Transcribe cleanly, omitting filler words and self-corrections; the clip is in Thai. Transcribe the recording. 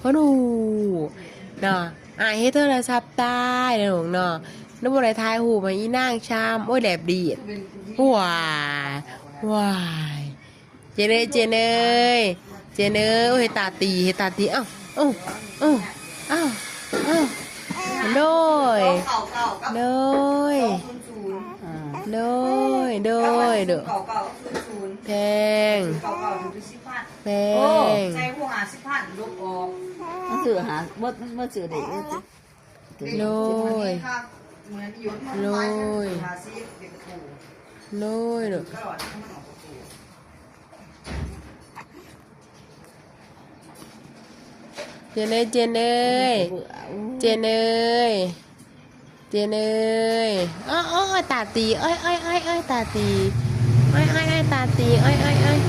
พ่อหนูเนาะเฮ็ดโทรศัพท์ตายเด้อหนูเนาะนึกว่าได้ถ่ายรูปมาอีนางชามโอ้ยแลบดีดว้ายว้ายเจเนยเจเนยเจเนยโอ้ยตาตีเฮ็ดตาตีเอ้าเอ้าเอ้าเอ้าเอ้าโดยโดยโดยโดยเด้อแพงแพงใส่หัว50,000ลูกออกมันสื่อหาเมื่อสื่อเด็กโดยโดยโดยเด้อเจเนยเจเนยเจเนยเจเนยอ้อตาตีอ้อยตาตีอ้อยตาตีอ้อย